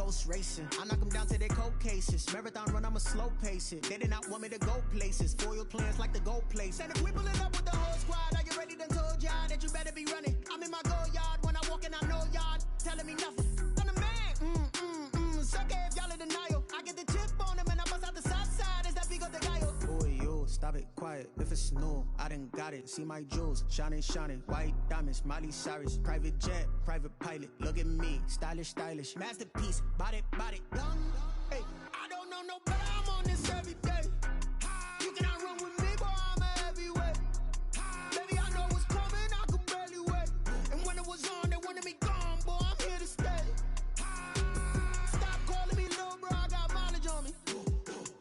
ghost racing. I knock them down to their cold cases. Marathon run, I'ma slow pace it. They did not want me to go places. Foil plans like the gold place. And if we pulling up with the whole squad, are you ready? Done told y'all that you better be running. I'm in my go yard when I walk in, I know y'all telling me nothing. I'm the man. Suck it if y'all in denial. I get the chip on them and I bust out the south side. Is that big of the guy? Boy, yo, stop it, quiet. If it's new, I done got it. See my jewels, shining, shining. White diamonds, Miley Cyrus. Private jet, private pilot. Look at me, stylish, stylish. Masterpiece, body, young. Hey, I don't know no better. I'm on this every day. You cannot run with me, boy, I'm a heavyweight. Baby, I know what's coming, I could barely wait. And when it was on, they wanted me gone, boy, I'm here to stay. Stop calling me little bro, I got mileage on me.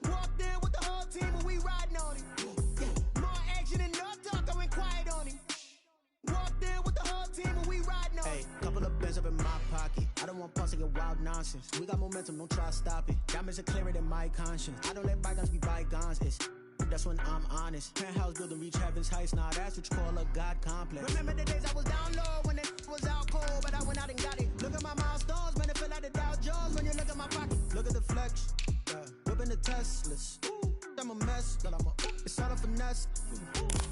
Walked in with the whole team and we riding on it. Yeah. More action and no talk, I went quiet on him. Walked in with the whole team and we riding on it. Hey, couple of bands up in my pocket. I don't want pulse to get wild nonsense. We got momentum, don't try to stop it. Diamonds are clearer than my conscience. I don't let bygones be bygones. That's when I'm honest. Penthouse building reach heaven's heights. Nah, that's what you call a God complex. Remember the days I was down low when it was out cold, but I went out and got it. Look at my milestones, man, it feel like the Dow Jones when you look at my pocket. Look at the flex, yeah. Whipping the Teslas. Ooh, I'm a mess, but it's all a finesse.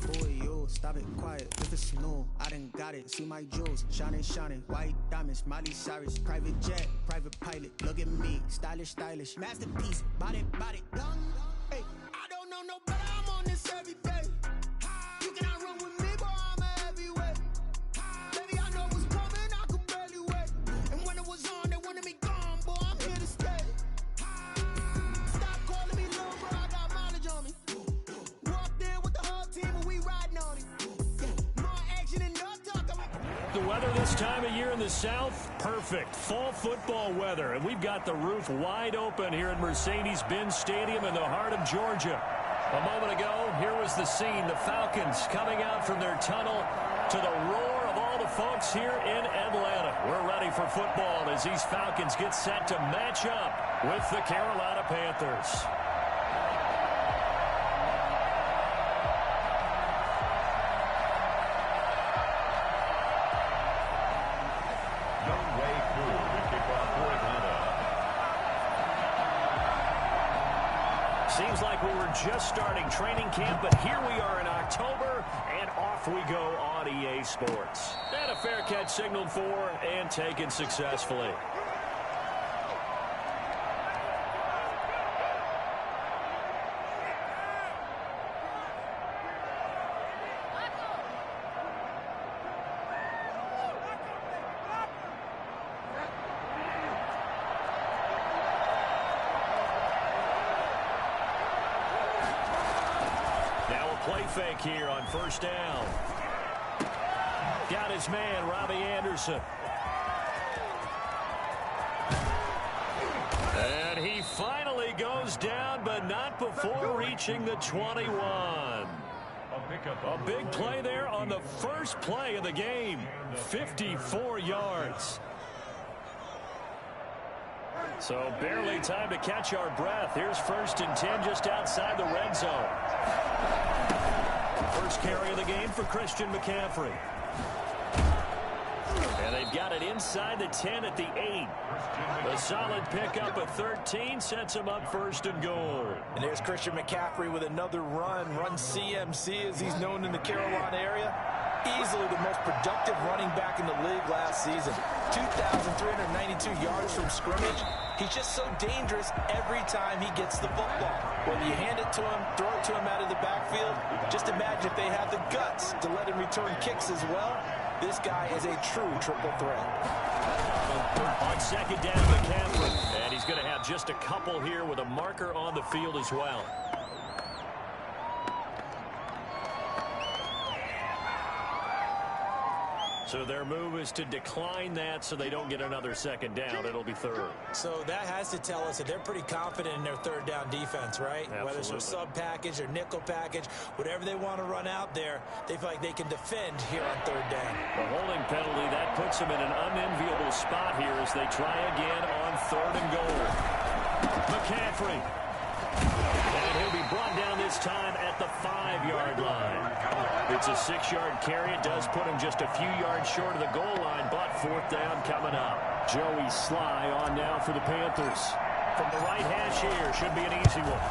Boy, yo, stop it, quiet. If it's new, I done got it. See my jewels, shining, shining. White diamonds, Miley Cyrus. Private jet, private pilot. Look at me, stylish, stylish. Masterpiece, body, young. Hey, I don't know no better. I'm on this every day. You cannot run with me, boy, I'm a heavyweight. Baby, I know what's coming, I could barely wait. And when it was on, they wanted me gone, boy, I'm here to stay. Stop calling me little bro, I got mileage on me. Walked in with the whole team and we riding on it. Yeah. More action and no talk. The weather this time of year in the South, perfect. Fall football weather. And we've got the roof wide open here at Mercedes-Benz Stadium in the heart of Georgia. A moment ago, here was the scene. The Falcons coming out from their tunnel to the roar of all the folks here in Atlanta. We're ready for football as these Falcons get set to match up with the Carolina Panthers. Seems like we were just starting training camp, but here we are in October, and off we go on EA Sports. And a fair catch signaled for and taken successfully. Play fake here on first down. Got his man, Robbie Anderson. And he finally goes down, but not before reaching the 21. A big play there on the first play of the game. 54 yards. So barely time to catch our breath. Here's 1st and 10 just outside the red zone. First carry of the game for Christian McCaffrey. And they've got it inside the 10 at the 8. A solid pickup of 13 sets him up 1st and goal. And there's Christian McCaffrey with another run CMC as he's known in the Carolina area. Easily the most productive running back in the league last season. 2,392 yards from scrimmage. He's just so dangerous every time he gets the football. Whether you hand it to him, throw it to him out of the backfield, just imagine if they have the guts to let him return kicks as well. This guy is a true triple threat. On 2nd down, McCaffrey. And he's going to have just a couple here with a marker on the field as well. So their move is to decline that so they don't get another 2nd down. It'll be 3rd. So that has to tell us that they're pretty confident in their 3rd down defense, right? Absolutely. Whether it's a sub package or nickel package, whatever they want to run out there, they feel like they can defend here on 3rd down. The holding penalty, that puts them in an unenviable spot here as they try again on 3rd and goal. McCaffrey. And he'll be brought down this time at the 5-yard line. It's a 6-yard carry. It does put him just a few yards short of the goal line, but 4th down coming up. Joey Sly on now for the Panthers. From the right hash here, should be an easy one.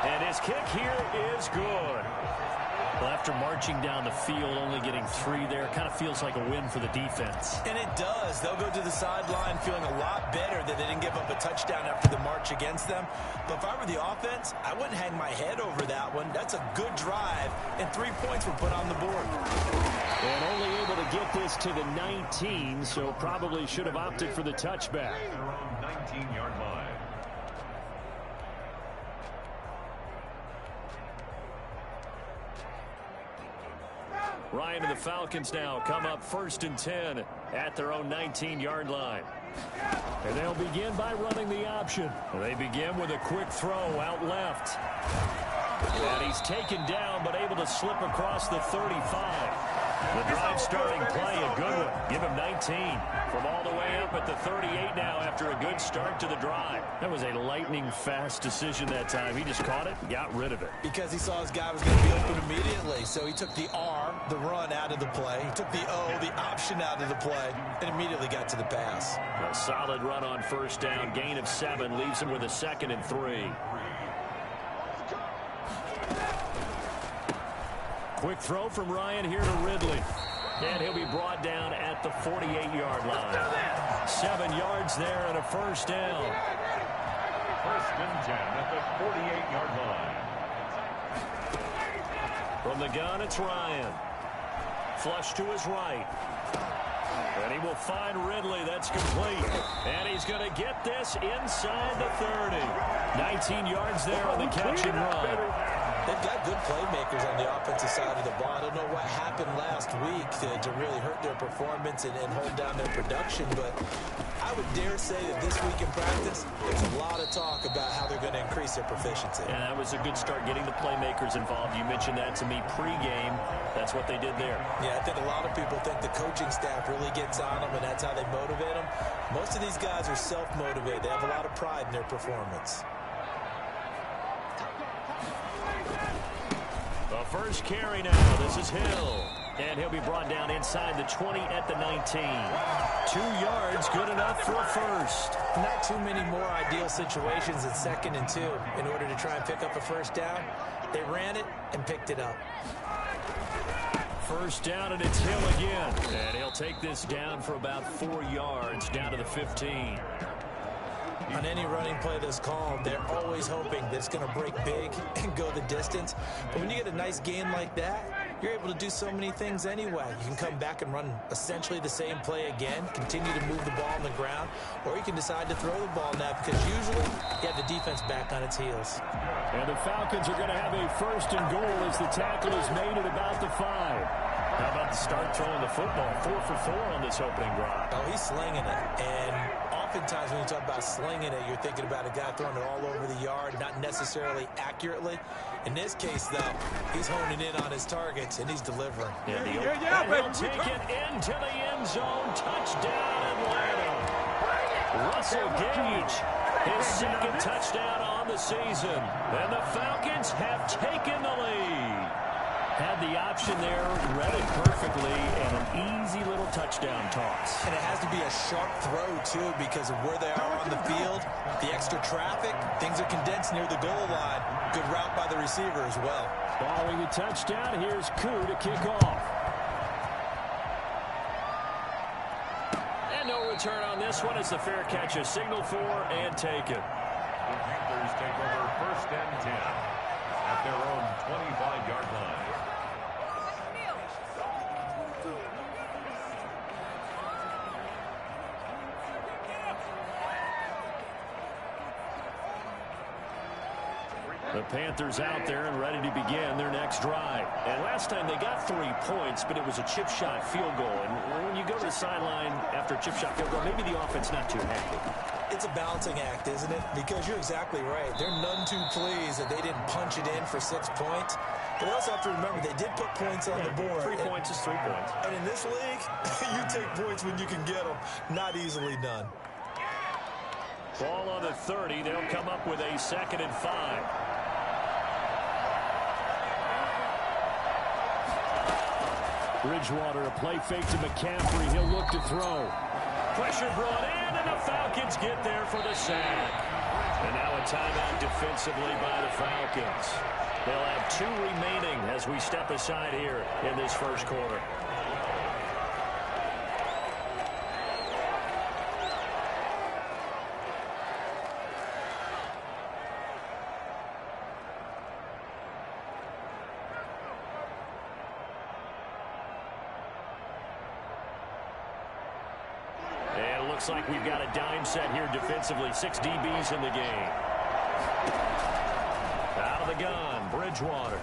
And his kick here is good. Well, after marching down the field, only getting 3 there, kind of feels like a win for the defense. And it does. They'll go to the sideline feeling a lot better that they didn't give up a touchdown after the march against them. But if I were the offense, I wouldn't hang my head over that one. That's a good drive, and 3 points were put on the board. And only able to get this to the 19, so probably should have opted for the touchback. Around 19-yard line. Ryan and the Falcons now come up 1st and 10 at their own 19-yard line. And they'll begin by running the option. They begin with a quick throw out left. And he's taken down but able to slip across the 35. The drive starting play, a good one. Give him 19 from all the way up at the 38 now after a good start to the drive. That was a lightning-fast decision that time. He just caught it, got rid of it. Because he saw his guy was going to be open immediately. So he took the R, the run, out of the play. He took the O, the option, out of the play, and immediately got to the pass. A solid run on 1st down. Gain of 7 leaves him with a 2nd and 3. Quick throw from Ryan here to Ridley. And he'll be brought down at the 48-yard line. 7 yards there and a 1st down. 1st and 10 at the 48-yard line. From the gun, it's Ryan. Flush to his right. And he will find Ridley. That's complete. And he's going to get this inside the 30. 19 yards there on the catch and run. They've got good playmakers on the offensive side of the ball. I don't know what happened last week to really hurt their performance and hold down their production, but I would dare say that this week in practice, there's a lot of talk about how they're going to increase their proficiency. And that was a good start getting the playmakers involved. You mentioned that to me pregame. That's what they did there. Yeah, I think a lot of people think the coaching staff really gets on them, and that's how they motivate them. Most of these guys are self-motivated. They have a lot of pride in their performance. The first carry now. This is Hill. And he'll be brought down inside the 20 at the 19. 2 yards, good enough for a first. Not too many more ideal situations at 2nd and 2 in order to try and pick up a 1st down. They ran it and picked it up. 1st down, and it's Hill again. And he'll take this down for about 4 yards, down to the 15. On any running play that's called, they're always hoping that it's going to break big and go the distance. But when you get a nice gain like that, you're able to do so many things anyway. You can come back and run essentially the same play again, continue to move the ball on the ground, or you can decide to throw the ball now because usually you have the defense back on its heels. And the Falcons are going to have a 1st and goal as the tackle is made at about the 5. How about the start throwing the football? 4 for 4 on this opening drive. Oh, he's slinging it. And oftentimes when you talk about slinging it, you're thinking about a guy throwing it all over the yard, not necessarily accurately. In this case, though, he's honing in on his targets, and he's delivering. And he'll take it into the end zone. Touchdown, Atlanta. Russell Gage, his 2nd touchdown on the season. And the Falcons have taken the lead. Had the option there, read it perfectly, and an easy little touchdown toss. And it has to be a sharp throw, too, because of where they are on the field, the extra traffic, things are condensed near the goal line. Good route by the receiver as well. Following the touchdown, here's Koo to kick off. And no return on this one. It's the fair catch, a signal for and take it. The Panthers take over 1st and 10 at their own 25-yard line. The Panthers out there and ready to begin their next drive. And last time they got 3 points, but it was a chip shot field goal. And when you go to the sideline after a chip shot field goal, maybe the offense not too happy. It's a balancing act, isn't it? Because you're exactly right. They're none too pleased that they didn't punch it in for 6 points. But we also have to remember they did put points on the board. 3 points is 3 points. And in this league, you take points when you can get them. Not easily done. Ball on the 30. They'll come up with a 2nd and 5. Bridgewater, a play fake to McCaffrey. He'll look to throw. Pressure brought in, and the Falcons get there for the sack. And now a timeout defensively by the Falcons. They'll have 2 remaining as we step aside here in this first quarter. Looks like we've got a dime set here defensively. 6 DBs in the game. Out of the gun, Bridgewater.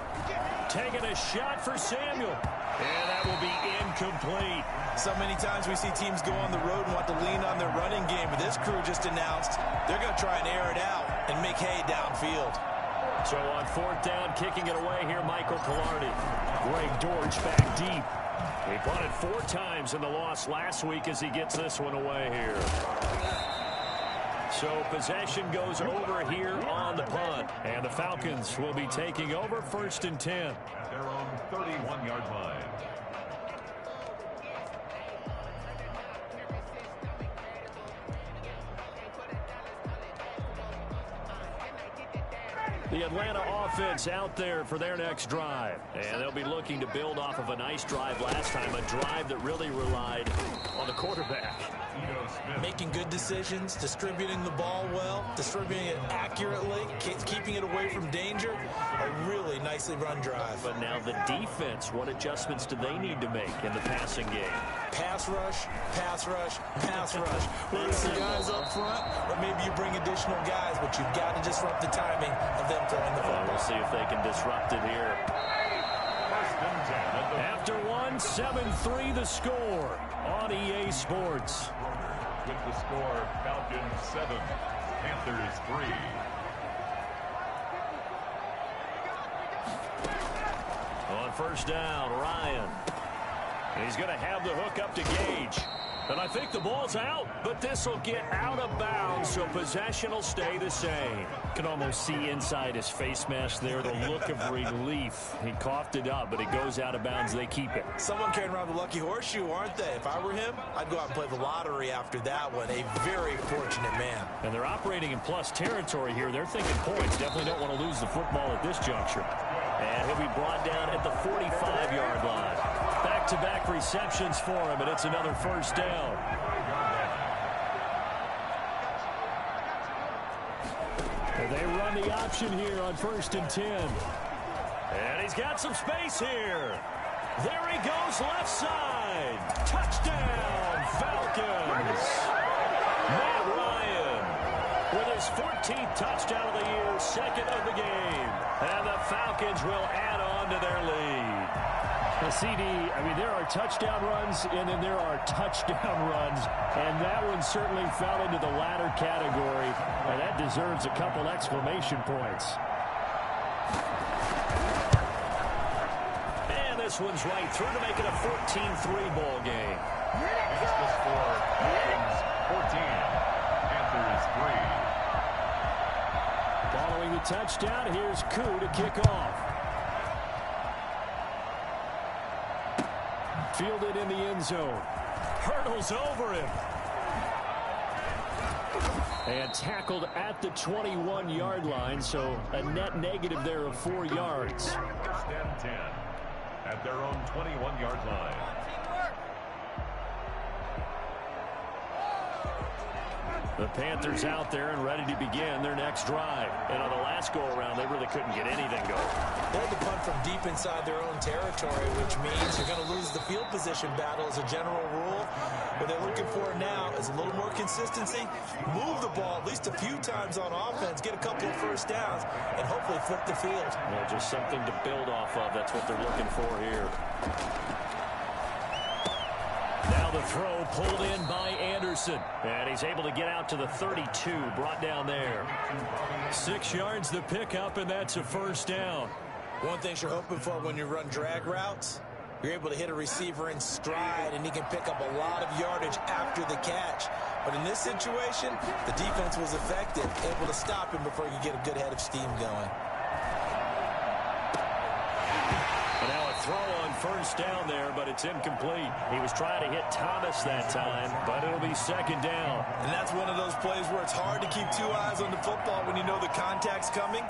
Taking a shot for Samuel. And that will be incomplete. So many times we see teams go on the road and want to lean on their running game, but this crew just announced they're going to try and air it out and make hay downfield. So on 4th down, kicking it away here, Michael Pilardi. Greg Dortch back deep. He punted 4 times in the loss last week as he gets this one away here. So possession goes over here on the punt. And the Falcons will be taking over 1st and 10. At their own 31-yard line. The Atlanta offense out there for their next drive. And they'll be looking to build off of a nice drive last time, a drive that really relied on the quarterback. Making good decisions, distributing the ball well, distributing it accurately, keeping it away from danger. A really nicely run drive. But now the defense, what adjustments do they need to make in the passing game? Pass rush, pass rush, pass rush. Whether it's the guys up front, or maybe you bring additional guys, but you've got to disrupt the timing of them throwing the football. We'll see if they can disrupt it here. After 1, 7-3 the score on EA Sports. With the score, Falcons 7, Panthers 3. On 1st down, Ryan. And he's going to have the hook up to Gage. And I think the ball's out, but this will get out of bounds, so possession will stay the same. Can almost see inside his face mask there the look of relief. He coughed it up, but it goes out of bounds. They keep it. Someone carrying around the lucky horseshoe, aren't they? If I were him, I'd go out and play the lottery after that one. A very fortunate man. And they're operating in plus territory here. They're thinking points. Definitely don't want to lose the football at this juncture. And he'll be brought down at the 45-yard line. Back-to-back receptions for him, and it's another 1st down. And they run the option here on 1st and 10. And he's got some space here. There he goes, left side. Touchdown, Falcons. Matt Ryan with his 14th touchdown of the year, 2nd of the game. And the Falcons will add on to their lead. The CD, I mean, there are touchdown runs, and then there are touchdown runs, and that one certainly fell into the latter category, and that deserves a couple exclamation points. And this one's right through to make it a 14-3 ball game. That's the score, Falcons 14, Panthers 3. Following the touchdown, here's Koo to kick off. Fielded in the end zone. Hurdles over him. And tackled at the 21-yard line, so a net negative there of 4 yards. 1st and 10 at their own 21-yard line. The Panthers out there and ready to begin their next drive. And on the last go-around, they really couldn't get anything going. They had to punt from deep inside their own territory, which means you're going to lose the field position battle as a general rule. What they're looking for now is a little more consistency, move the ball at least a few times on offense, get a couple of 1st downs, and hopefully flip the field. Yeah, just something to build off of. That's what they're looking for here. Now the throw pulled in by Anderson. And he's able to get out to the 32, brought down there. 6 yards the pickup, and that's a 1st down. One thing you're hoping for when you run drag routes, you're able to hit a receiver in stride, and he can pick up a lot of yardage after the catch. But in this situation, the defense was effective, able to stop him before he could get a good head of steam going. throw on first down there, but it's incomplete. He was trying to hit Thomas that time, but it'll be second down. And that's one of those plays where it's hard to keep two eyes on the football when you know the contact's coming,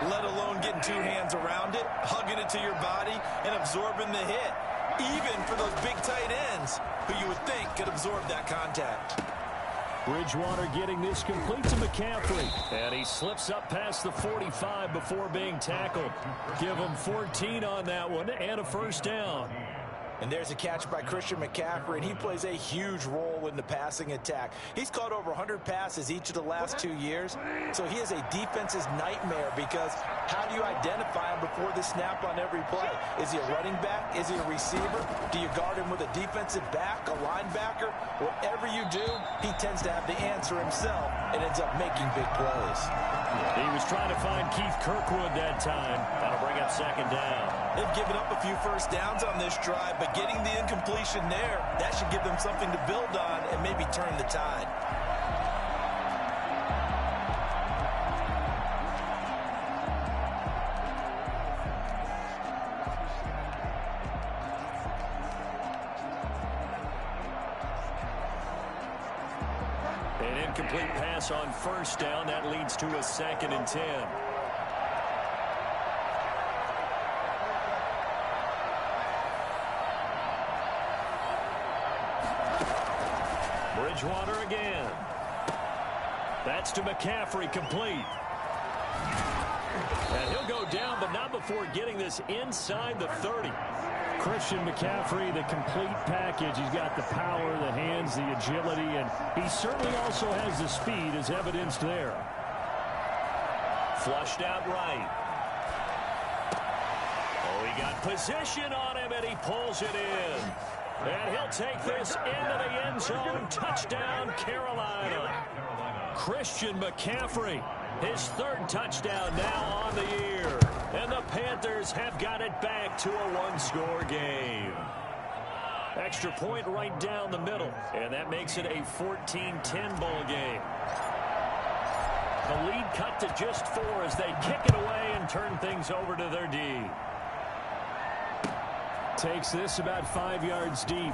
let alone getting two hands around it, hugging it to your body, and absorbing the hit, even for those big tight ends who you would think could absorb that contact. Bridgewater getting this complete to McCaffrey. And he slips up past the 45 before being tackled. Give him 14 on that one and a first down. And there's a catch by Christian McCaffrey, and he plays a huge role in the passing attack. He's caught over 100 passes each of the last 2 years, so he is a defense's nightmare because how do you identify him before the snap on every play? Is he a running back? Is he a receiver? Do you guard him with a defensive back, a linebacker? Whatever you do, he tends to have the answer himself and ends up making big plays. He was trying to find Keith Kirkwood that time. That'll bring up second down. They've given up a few first downs on this drive, but getting the incompletion there, that should give them something to build on and maybe turn the tide. An incomplete pass on first down. That leads to a 2nd and 10. Bridgewater again. That's to McCaffrey, complete. And he'll go down, but not before getting this inside the 30. Christian McCaffrey, the complete package. He's got the power, the hands, the agility, and he certainly also has the speed as evidenced there. Flushed out right. Oh, he got position on him, and he pulls it in. And he'll take this into the end zone. Touchdown, Carolina. Christian McCaffrey, his 3rd touchdown now on the year. And the Panthers have got it back to a 1-score game. Extra point right down the middle. And that makes it a 14-10 ball game. The lead cut to just 4 as they kick it away and turn things over to their D. Takes this about 5 yards deep.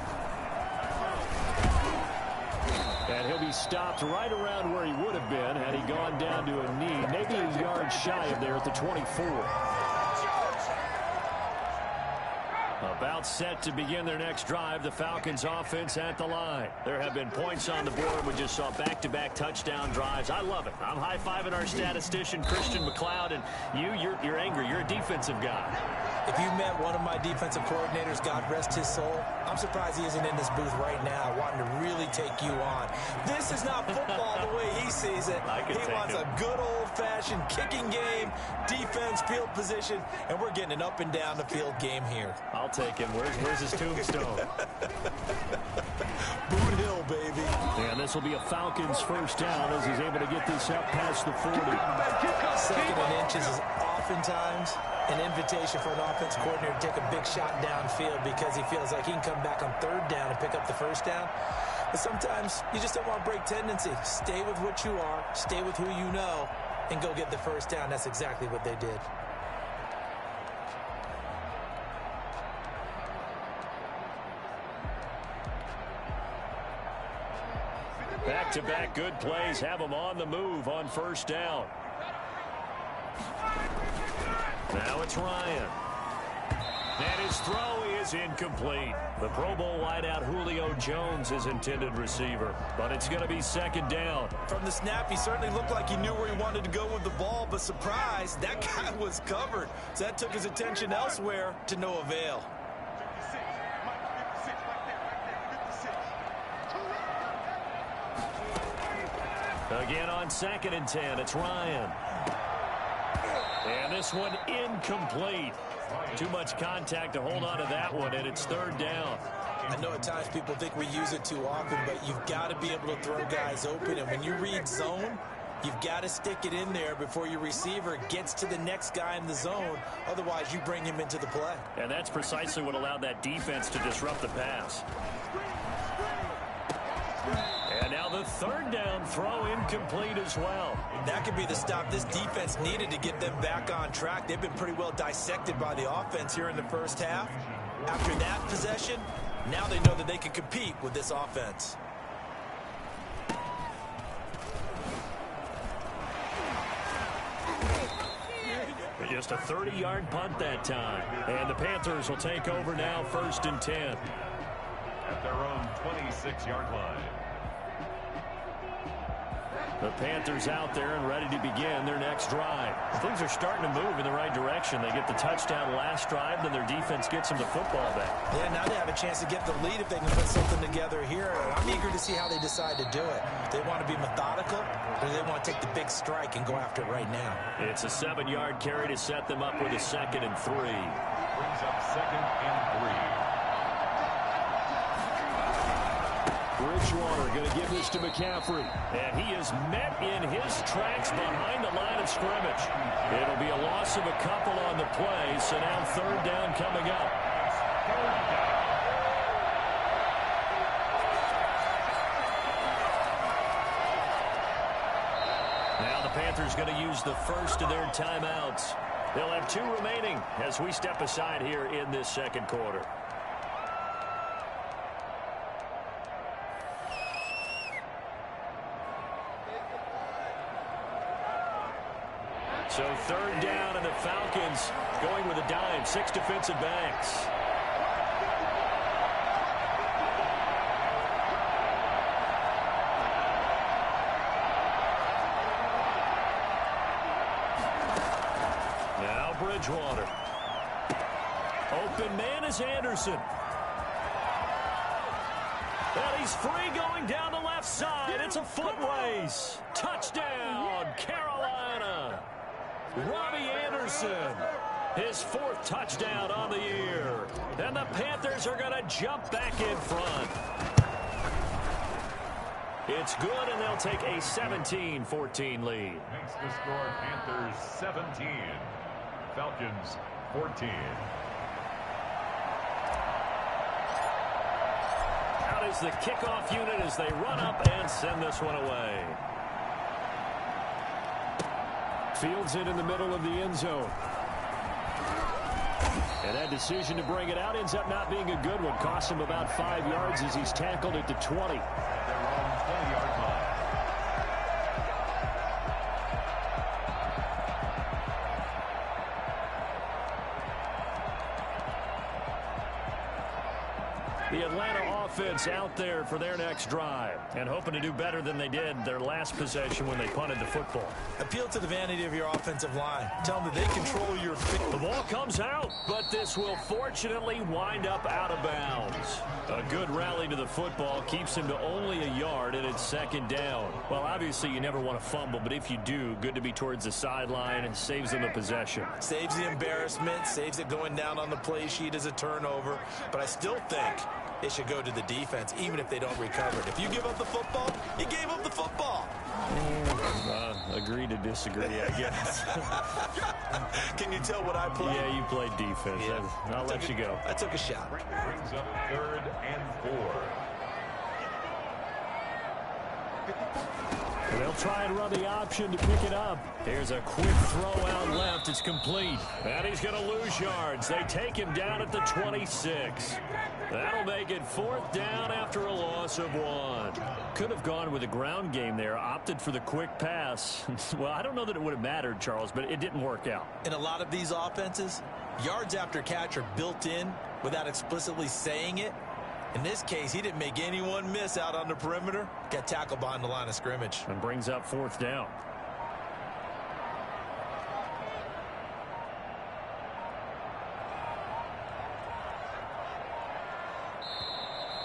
And he'll be stopped right around where he would have been had he gone down to a knee. Maybe a yard shy of there at the 24. About set to begin their next drive. The Falcons offense at the line. There have been points on the board. We just saw back-to-back touchdown drives. I love it. I'm high-fiving our statistician, Christian McLeod, and you're angry. You're a defensive guy. If you met one of my defensive coordinators, God rest his soul, I'm surprised he isn't in this booth right now wanting to really take you on. This is not football the way he sees it. He wants a good old-fashioned kicking game, defense, field position, and we're getting an up-and-down-the-field game here. I'll take him. Where's his tombstone? Boot Hill, baby. And this will be a Falcons first down as he's able to get this up past the 40. 2nd and inches is oftentimes an invitation for an offense coordinator to take a big shot downfield because he feels like he can come back on 3rd down and pick up the first down. But sometimes you just don't want to break tendency. Stay with what you are, stay with who you know, and go get the first down. That's exactly what they did. Back-to-back good plays have them on the move on first down. Now it's Ryan. And his throw is incomplete. The Pro Bowl wideout Julio Jones is intended receiver, but it's going to be 2nd down. From the snap, he certainly looked like he knew where he wanted to go with the ball, but surprise, that guy was covered. So that took his attention elsewhere to no avail. Again on 2nd and 10, it's Ryan. And this one incomplete. Too much contact to hold on to that one, and it's 3rd down. I know at times people think we use it too often, but you've got to be able to throw guys open. And when you read zone, you've got to stick it in there before your receiver gets to the next guy in the zone. Otherwise, you bring him into the play. And that's precisely what allowed that defense to disrupt the pass. And now the third down throw incomplete as well. That could be the stop this defense needed to get them back on track. They've been pretty well dissected by the offense here in the first half. After that possession, now they know that they can compete with this offense. Just a 30-yard punt that time. And the Panthers will take over now, 1st and 10. At their own 26-yard line. The Panthers out there and ready to begin their next drive. Things are starting to move in the right direction. They get the touchdown last drive, then their defense gets them the football back. Yeah, now they have a chance to get the lead if they can put something together here. I'm eager to see how they decide to do it. Do they want to be methodical, or do they want to take the big strike and go after it right now? It's a 7-yard carry to set them up with a 2nd and 3. Brings up 2nd and 3. Bridgewater going to give this to McCaffrey. And he is met in his tracks behind the line of scrimmage. It'll be a loss of a couple on the play, so now 3rd down coming up. Now the Panthers going to use the first of their timeouts. They'll have 2 remaining as we step aside here in this 2nd quarter. So 3rd down, and the Falcons going with a dime. 6 defensive backs. Now Bridgewater. Open man is Anderson. And he's free going down the left side. It's a foot race. Touchdown, Carolina. Robbie Anderson, his 4th touchdown on the year. And the Panthers are going to jump back in front. It's good, and they'll take a 17-14 lead. Makes the score Panthers 17, Falcons 14. Out is the kickoff unit as they run up and send this one away. Fields it in the middle of the end zone. And that decision to bring it out ends up not being a good one. Costs him about 5 yards as he's tackled at the 20. Their own 20-yard line. The Atlanta offense out there for their next drive and hoping to do better than they did their last possession when they punted the football. Appeal to the vanity of your offensive line. Tell them that they control your... The ball comes out, but this will fortunately wind up out of bounds. A good rally to the football keeps him to only a yard, and it's 2nd down. Well, obviously you never want to fumble, but if you do, good to be towards the sideline and saves them a possession. Saves the embarrassment, saves it going down on the play sheet as a turnover. But I still think it should go to the defense, even if they don't recover it. If you give up the football, you gave up the football. Agree to disagree, I guess. Can you tell what I play? Yeah, you played defense. Yeah. I'll let you go. I took a shot. Brings up 3rd and 4. And they'll try and run the option to pick it up. Here's a quick throw out left. It's complete. And he's going to lose yards. They take him down at the 26. That'll make it 4th down after a loss of 1. Could have gone with a ground game there. Opted for the quick pass. Well, I don't know that it would have mattered, Charles, but it didn't work out. In a lot of these offenses, yards after catch are built in without explicitly saying it. In this case, he didn't make anyone miss out on the perimeter. Got tackled behind the line of scrimmage. And brings up 4th down.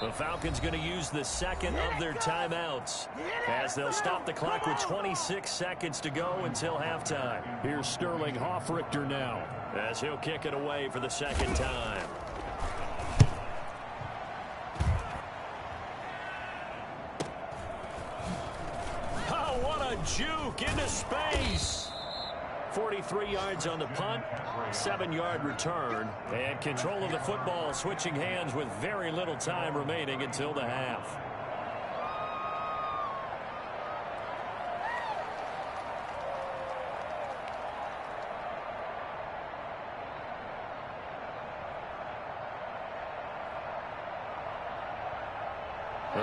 The Falcons going to use the 2nd of their timeouts as they'll stop the clock with 26 seconds to go until halftime. Here's Sterling Hoffrichter now as he'll kick it away for the 2nd time. Oh, what a juke into space. 43 yards on the punt, 7-yard return, and control of the football switching hands with very little time remaining until the half.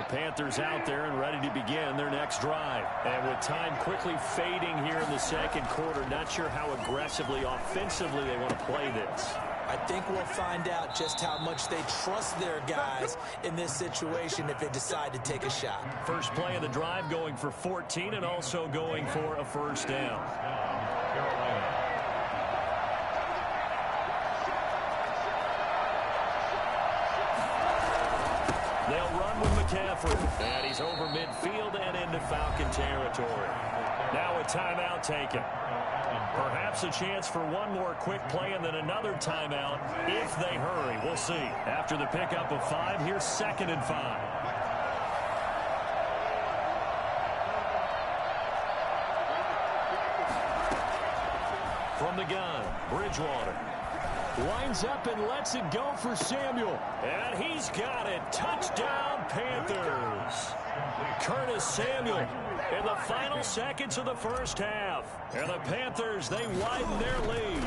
Panthers out there and ready to begin their next drive. And with time quickly fading here in the second quarter, not sure how aggressively, offensively they want to play this. I think we'll find out just how much they trust their guys in this situation if they decide to take a shot. First play of the drive going for 14 and also going for a first down. They'll run with McCaffrey. And he's over midfield and into Falcon territory. Now a timeout taken. Perhaps a chance for one more quick play and then another timeout if they hurry. We'll see. After the pickup of 5, here's 2nd and 5. From the gun, Bridgewater. Winds up and lets it go for Samuel. And he's got it. Touchdown, Panthers. Curtis Samuel in the final seconds of the first half. And the Panthers, they widen their lead.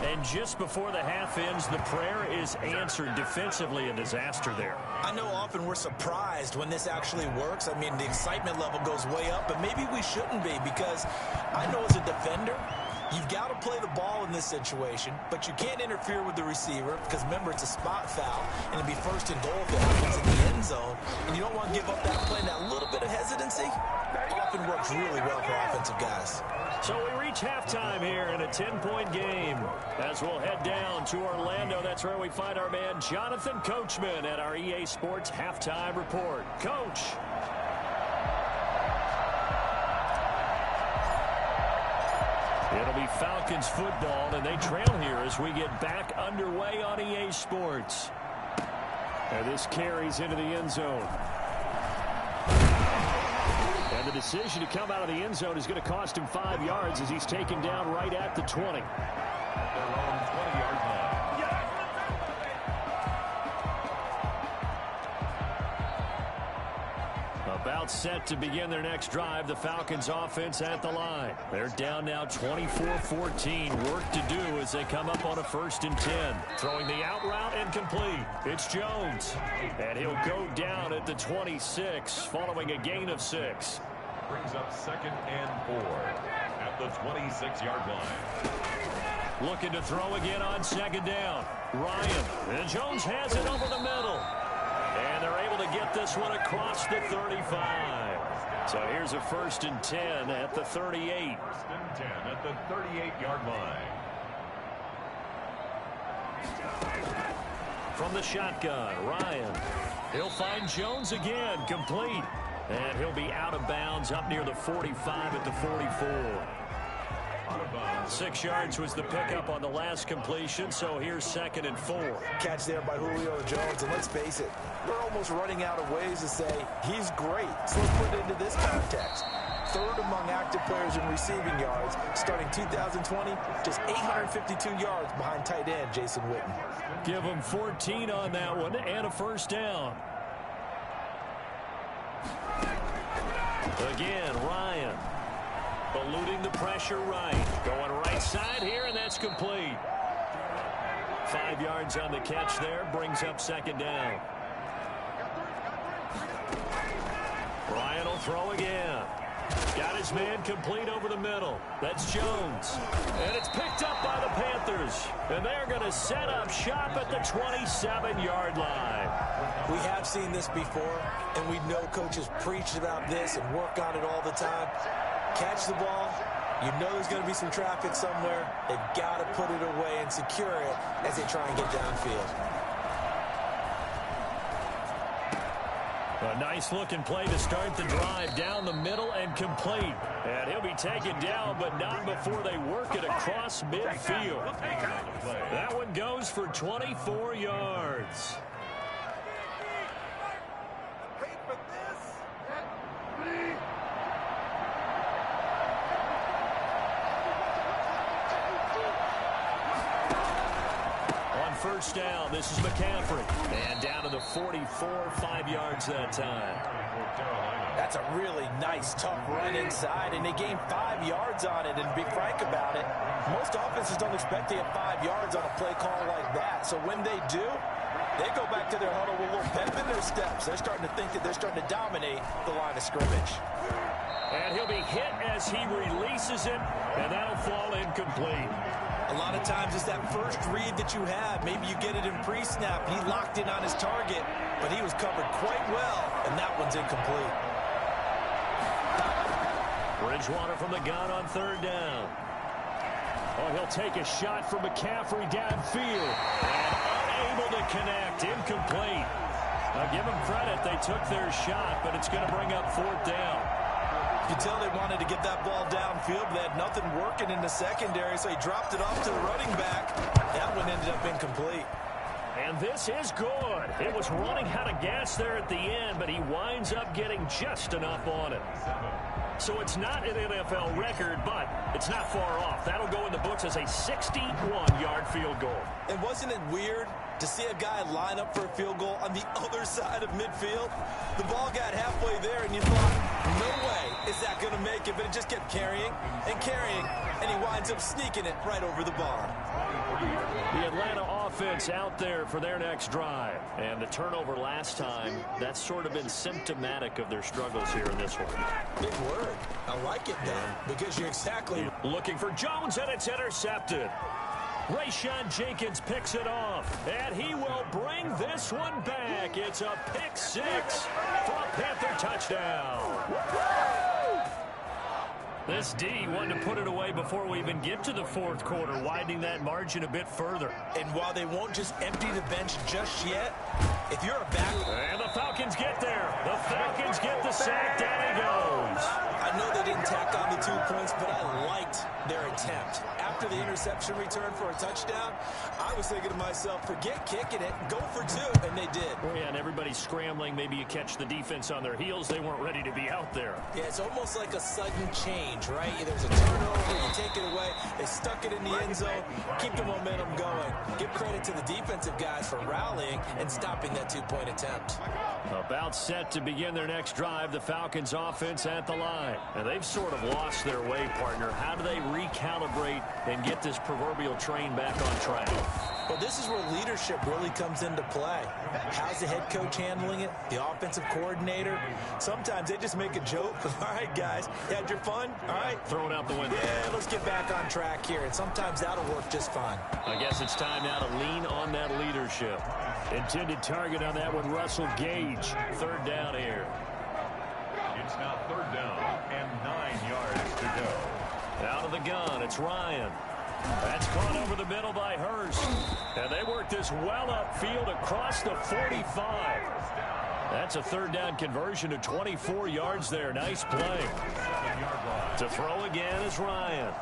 And just before the half ends, the prayer is answered. Defensively, a disaster there. I know often we're surprised when this actually works. I mean, the excitement level goes way up, but maybe we shouldn't be, because I know as a defender, you've got to play the ball in this situation, but you can't interfere with the receiver because, remember, it's a spot foul, and it'd be 1st and goal if it happens in the end zone, and you don't want to give up that play. And that little bit of hesitancy often works really well for offensive guys. So we reach halftime here in a 10-point game. As we'll head down to Orlando, that's where we find our man Jonathan Coachman at our EA Sports Halftime Report. Coach. It'll be Falcons football, and they trail here as we get back underway on EA Sports. And this carries into the end zone. And the decision to come out of the end zone is going to cost him 5 yards as he's taken down right at the 20. Their own 20-yard line. About set to begin their next drive, the Falcons offense at the line. They're down now 24-14. Work to do as they come up on a 1st and 10. Throwing the out route and complete. It's Jones. And he'll go down at the 26 following a gain of 6. Brings up 2nd and 4 at the 26-yard line. Looking to throw again on 2nd down. Ryan. And Jones has it over the middle. And they're able to get this one across the 35. So here's a 1st and 10 at the 38. 1st and 10 at the 38-yard line. From the shotgun, Ryan. He'll find Jones again, complete. And he'll be out of bounds up near the 45 at the 44. 6 yards was the pickup on the last completion, so here's 2nd and 4. Catch there by Julio Jones, and let's face it, we're almost running out of ways to say he's great. So let's put it into this context. 3rd among active players in receiving yards, starting 2020, just 852 yards behind tight end Jason Witten. Give him 14 on that one and a 1st down. Again, Ryan. Eluding the pressure right. Going right side here, and that's complete. 5 yards on the catch there. Brings up 2nd down. Ryan will throw again. Got his man complete over the middle. That's Jones. And it's picked up by the Panthers. And they're going to set up shop at the 27-yard line. We have seen this before, and we know coaches preach about this and work on it all the time. Catch the ball. You know there's going to be some traffic somewhere. They've got to put it away and secure it as they try and get downfield. A nice-looking play to start the drive down the middle and complete. And he'll be taken down, but not before they work it across midfield. That one goes for 24 yards. First down, this is McCaffrey. And down to the 44, 5 yards that time. That's a really nice, tough run inside, and they gained 5 yards on it. And to be frank about it, most offenses don't expect to get 5 yards on a play call like that. So when they do, They go back to their huddle with a little pep in their steps. They're starting to think that they're starting to dominate the line of scrimmage. And he'll be hit as he releases it, and that'll fall incomplete. A lot of times it's that first read that you have. Maybe you get it in pre-snap. He locked in on his target, but he was covered quite well, and that one's incomplete. Bridgewater from the gun on third down. Oh, he'll take a shot from McCaffrey downfield. And unable to connect. Incomplete. Now give them credit. They took their shot, but it's going to bring up fourth down. You can tell they wanted to get that ball downfield. They had nothing working in the secondary, so he dropped it off to the running back. That one ended up incomplete. And this is good. It was running out of gas there at the end, but he winds up getting just enough on it. So it's not an NFL record, but it's not far off. That'll go in the books as a 61-yard field goal. And wasn't it weird to see a guy line up for a field goal on the other side of midfield? The ball got halfway there, and you thought, no way is that going to make it, but it just kept carrying, and he winds up sneaking it right over the bar. The Atlanta offense out there for their next drive. And the turnover last time, that's sort of been symptomatic of their struggles here in this one. Big word. I like it, though, because you're exactly looking for Jones, and it's intercepted. Rayshon Jenkins picks it off, and he will bring this one back. It's a pick six for a Panther touchdown. This D wanted to put it away before we even get to the fourth quarter, widening that margin a bit further. And while they won't just empty the bench just yet, if you're a back... And the Falcons get there. The Falcons get the sack. Down he goes. I know they didn't tack on the 2 points, but I liked their attempt. After the interception return for a touchdown, I was thinking to myself, forget kicking it, go for two, and they did. Oh, yeah, and everybody's scrambling. Maybe you catch the defense on their heels. They weren't ready to be out there. Yeah, it's almost like a sudden change, right? There's a turnover, you take it away, they stuck it in the end zone, keep the momentum going. Give credit to the defensive guys for rallying and stopping that 2-point attempt. About set to begin their next drive, the Falcons offense at the line. And they've sort of lost their way, partner. How do they recalibrate and get this proverbial train back on track? Well, this is where leadership really comes into play. How's the head coach handling it? The offensive coordinator? Sometimes they just make a joke. All right, guys, you had your fun? All right. Throw it out the window. Yeah, let's get back on track here. And sometimes that'll work just fine. I guess it's time now to lean on that leadership. Intended target on that one, Russell Gage. Third down here. It's now third down and 9 yards to go. Out of the gun, it's Ryan. That's caught over the middle by Hurst. And they work this well upfield across the 45. That's a third down conversion to 24 yards there. Nice play. To throw again is Ryan.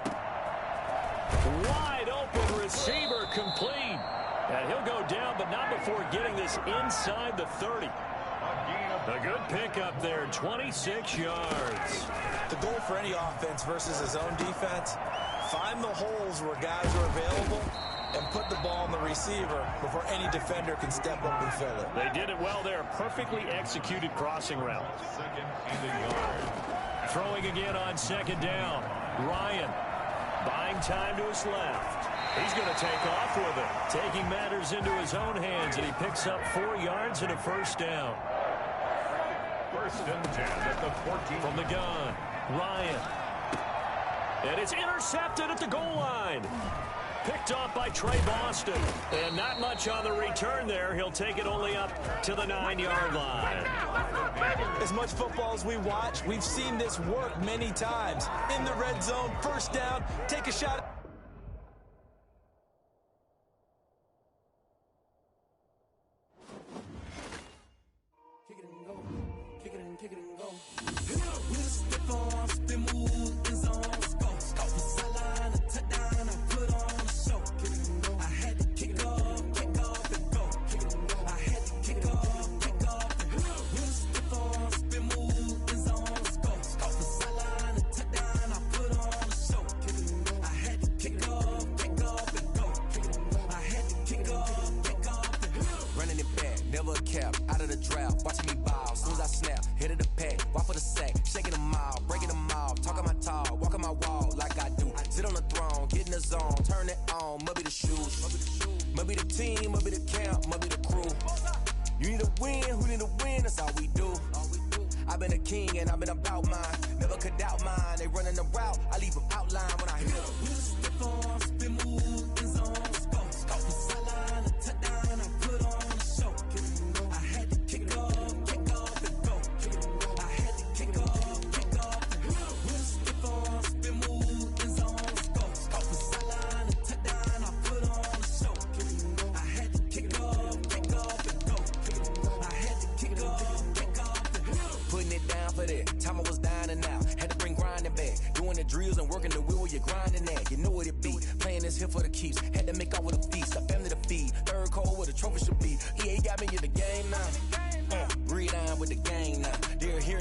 Wide open receiver complete. And he'll go down, but not before getting this inside the 30. A good pickup there, 26 yards. The goal for any offense versus his own defense, find the holes where guys are available and put the ball on the receiver before any defender can step up and fill it. They did it well there. Perfectly executed crossing route. Second and a yard. Throwing again on second down. Ryan buying time to his left. He's going to take off with it. Taking matters into his own hands, and he picks up 4 yards and a first down. First and 10 at the 14. From the gun, Ryan. And it's intercepted at the goal line. Picked off by Trey Boston. And not much on the return there. He'll take it only up to the 9-yard line. As much football as we watch, we've seen this work many times. In the red zone, first down, take a shot. king and I've been about mine. Never could doubt mine. They running the route, I leave them outline when I hit them. Step on, spin move, in zone, scope. Sideline, a touchdown, I put on a show. I had to kick off and go. I had to kick off and go. Step on, spin move, in zone, scope. Sideline, a touchdown, I put on a show. I had to kick off and go. I had to kick off and go. Putting it down for that. Time I was dying and out. Had to bring grinding back. Doing the drills and working the wheel where you're grinding at. You know what it be. Playing this here for the keeps. Had to make out with a feast. A family to feed. Third cold where the trophy should be. EA got me in the game now. Read on with the game now. They're here.